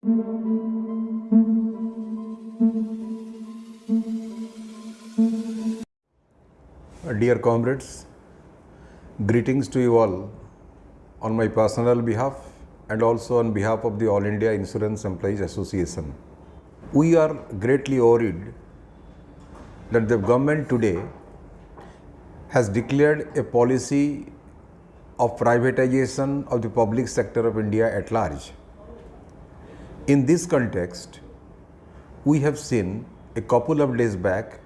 Dear comrades, greetings to you all on my personal behalf and also on behalf of the All India Insurance Employees Association. We are greatly worried that the government today has declared a policy of privatization of the public sector of India at large. In this context, we have seen a couple of days back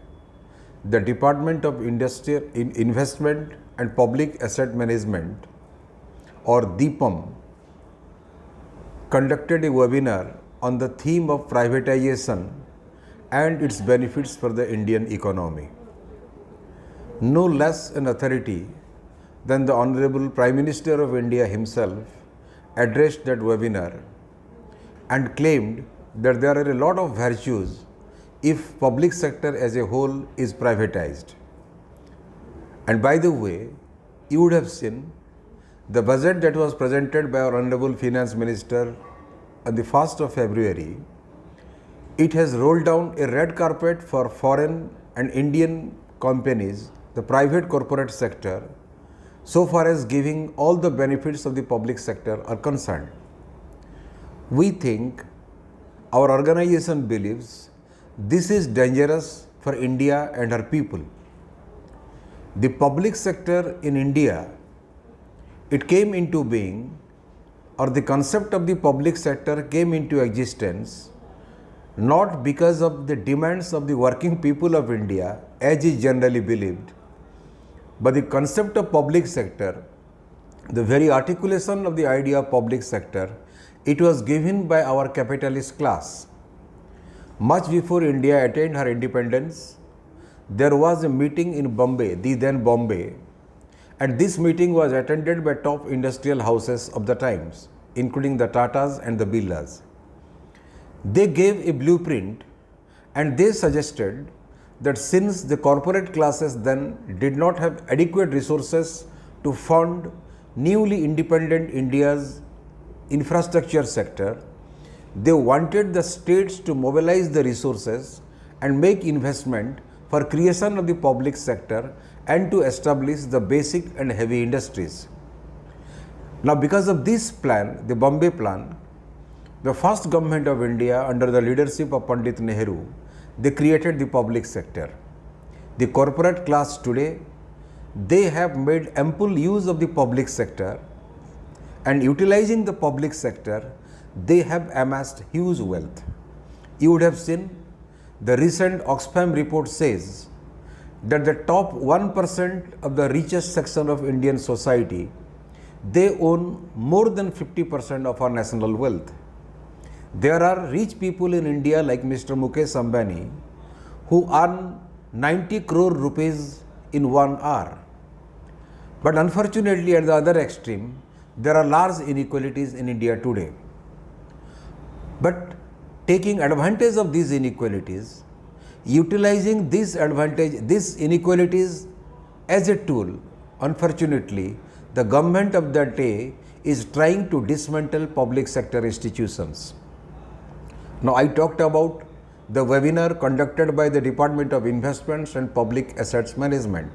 the Department of Investment and Public Asset Management, or DIPAM, conducted a webinar on the theme of privatization and its benefits for the Indian economy. No less an authority than the Honorable Prime Minister of India himself addressed that webinar and claimed that there are a lot of virtues if public sector as a whole is privatized. And by the way, you would have seen the budget that was presented by our Honorable Finance Minister on the 1st of February. It has rolled down a red carpet for foreign and Indian companies, the private corporate sector, so far as giving all the benefits of the public sector are concerned. We think, our organization believes, this is dangerous for India and her people. The public sector in India, it came into being, or the concept of the public sector came into existence not because of the demands of the working people of India, as is generally believed, but the concept of public sector, the very articulation of the idea of public sector, it was given by our capitalist class. Much before India attained her independence, there was a meeting in Bombay, the then Bombay, and this meeting was attended by top industrial houses of the times, including the Tatas and the Birlas. They gave a blueprint and they suggested that since the corporate classes then did not have adequate resources to fund newly independent India's infrastructure sector, they wanted the states to mobilize the resources and make investment for creation of the public sector and to establish the basic and heavy industries. Now, because of this plan, the Bombay plan, the first government of India under the leadership of Pandit Nehru, they created the public sector. The corporate class today, they have made ample use of the public sector, and utilizing the public sector, they have amassed huge wealth. You would have seen the recent Oxfam report says that the top 1% of the richest section of Indian society, they own more than 50% of our national wealth. There are rich people in India like Mr. Mukesh Ambani who earn 90 crore rupees in 1 hour. But unfortunately, at the other extreme, there are large inequalities in India today. But taking advantage of these inequalities, utilizing this advantage, these inequalities as a tool, unfortunately, the government of that day is trying to dismantle public sector institutions. Now, I talked about the webinar conducted by the Department of Investments and Public Assets Management.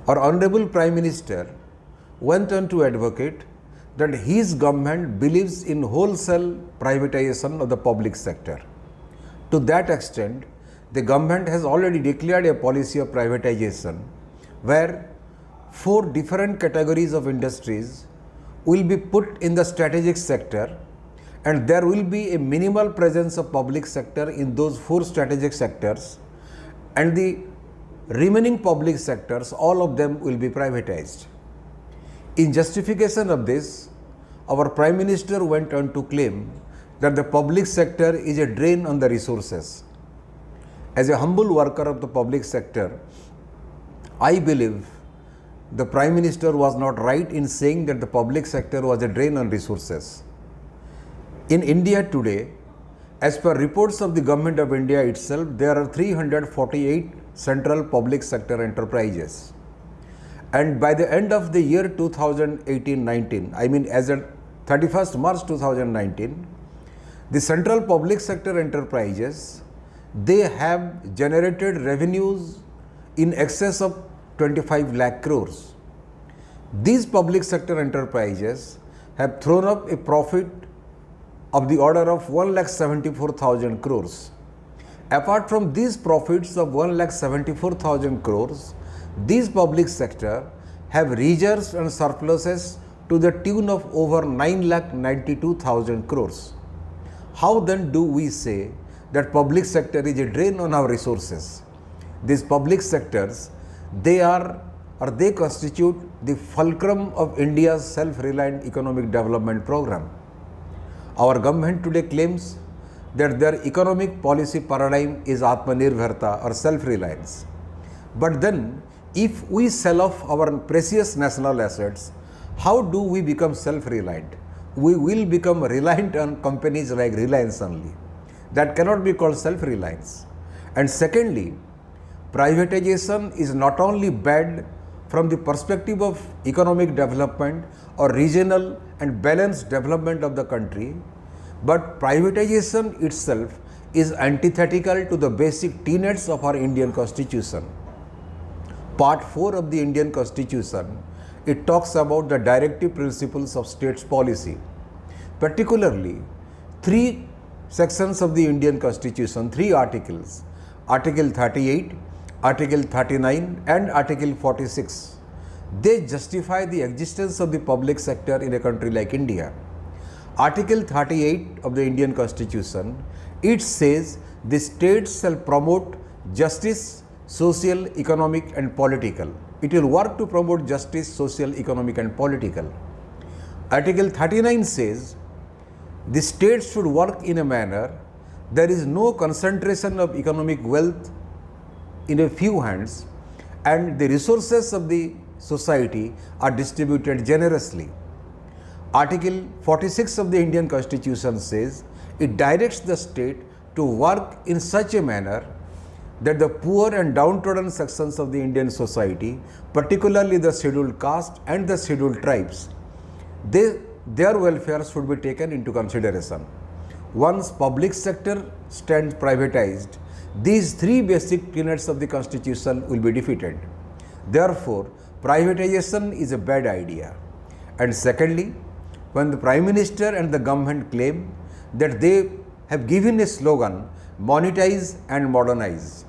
Our Honorable Prime Minister went on to advocate that his government believes in wholesale privatization of the public sector. To that extent, the government has already declared a policy of privatization where 4 different categories of industries will be put in the strategic sector, and there will be a minimal presence of public sector in those 4 strategic sectors, and the remaining public sectors, all of them will be privatized. In justification of this, our Prime Minister went on to claim that the public sector is a drain on the resources. As a humble worker of the public sector, I believe the Prime Minister was not right in saying that the public sector was a drain on resources. In India today, as per reports of the Government of India itself, there are 348 central public sector enterprises. And by the end of the year 2018-19, I mean as at 31st March 2019, The central public sector enterprises, they have generated revenues in excess of 25 lakh crores. These public sector enterprises have thrown up a profit of the order of 1,74,000 crores. Apart from these profits of 1,74,000 crores, these public sector have reserves and surpluses to the tune of over 9,92,000 crores. How then do we say that public sector is a drain on our resources? These public sectors, they constitute the fulcrum of India's self-reliant economic development program. Our government today claims that their economic policy paradigm is Atmanirbharta or self-reliance. But then, if we sell off our precious national assets, how do we become self-reliant? We will become reliant on companies like Reliance only. That cannot be called self-reliance. And secondly, privatization is not only bad from the perspective of economic development or regional and balanced development of the country, but privatization itself is antithetical to the basic tenets of our Indian Constitution. Part 4 of the Indian Constitution, it talks about the directive principles of state's policy. Particularly, 3 sections of the Indian Constitution, 3 articles, Article 38, Article 39 and Article 46, they justify the existence of the public sector in a country like India. Article 38 of the Indian Constitution, it says the state shall promote justice, social, economic and political. It will work to promote justice, social, economic and political. Article 39 says the state should work in a manner there is no concentration of economic wealth in a few hands and the resources of the society are distributed generously. Article 46 of the Indian Constitution says it directs the state to work in such a manner that the poor and downtrodden sections of the Indian society, particularly the scheduled caste and the scheduled tribes, their welfare should be taken into consideration. Once public sector stands privatized, these 3 basic tenets of the Constitution will be defeated. Therefore, privatization is a bad idea. And secondly, when the Prime Minister and the government claim that they have given a slogan, monetize and modernize,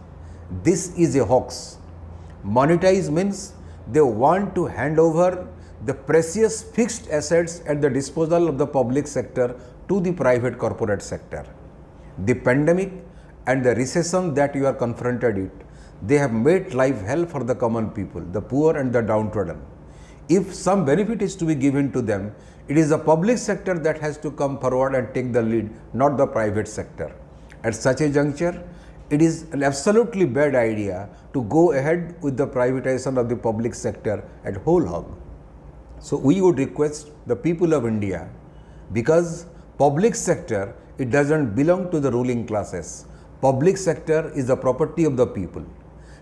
this is a hoax. Monetize means they want to hand over the precious fixed assets at the disposal of the public sector to the private corporate sector. The pandemic and the recession that you are confronted with, they have made life hell for the common people, the poor and the downtrodden. If some benefit is to be given to them, it is the public sector that has to come forward and take the lead, not the private sector. At such a juncture, it is an absolutely bad idea to go ahead with the privatization of the public sector at whole hog. So we would request the people of India, because public sector, it doesn't belong to the ruling classes. Public sector is the property of the people.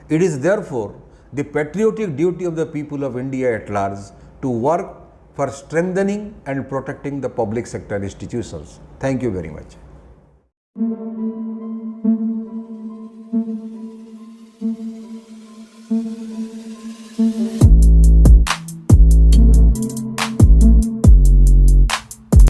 It is therefore the patriotic duty of the people of India at large to work for strengthening and protecting the public sector institutions. Thank you very much.